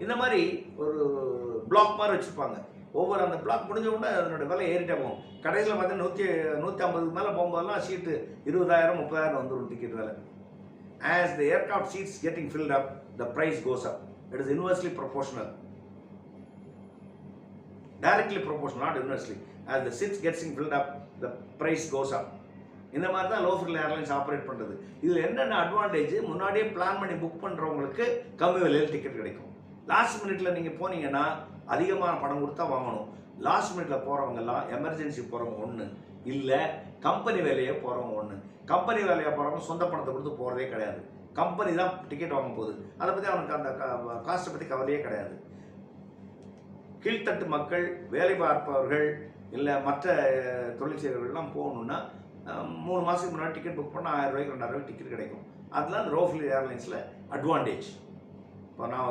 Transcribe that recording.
இந்த மாதிரி ஒரு பிளாக் மாதிரி வச்சுருப்பாங்க. ஒவ்வொரு அந்த பிளாக் முடிஞ்ச உடனே அதனோட விலை ஏறிட்டே போகும். கடைசியில் பார்த்தீங்கன்னா 150க்கு மேலே போகும்போதெல்லாம் சீட்டு 20,000 30,000 வந்துடும் டிக்கெட் விலை. As the aircraft seats getting filled up, the price goes up. It is inversely proportional. Directly proportional, not inversely. As the seats getting filled up, the price goes up. இந்த மாதிரி தான் லோ ஃப்ரில் ஏர்லைன்ஸ் ஆப்ரேட் பண்ணுறது. இதில் என்னென்ன advantage, முன்னாடியே plan பண்ணி book பண்ணுறவங்களுக்கு கம்மி விலையில் டிக்கெட் கிடைக்கும். லாஸ்ட் மினிட்ல நீங்கள் போனீங்கன்னா அதிகமான பணம் கொடுத்தா வாங்கணும். லாஸ்ட் மினிட்ல போகிறவங்கெல்லாம் எமர்ஜென்சி போகிறவங்க ஒன்று, இல்லை கம்பெனி வேலையை போகிறவங்க ஒன்று. கம்பெனி வேலையாக போகிறவங்க சொந்த பணத்தை கொடுத்து போகிறதே கிடையாது. கம்பெனி தான் டிக்கெட் வாங்க போகுது. அதை பற்றி அவனுக்கு அந்த காஸ்ட்டை பற்றி கவலையே கிடையாது. கீழ்த்தட்டு மக்கள், வேலை பார்ப்பவர்கள், இல்லை மற்ற தொழில் செய்கிறவர்கள்லாம் போகணுன்னா 3 மாதத்துக்கு முன்னாடி டிக்கெட் புக் பண்ணால் 1000 ரூபாய்க்கு 2000 ரூபாய்க்கு டிக்கெட் கிடைக்கும். அதெல்லாம் லோ ஃப்ரில் ஏர்லைன்ஸில் அட்வான்டேஜ். இப்போ நான்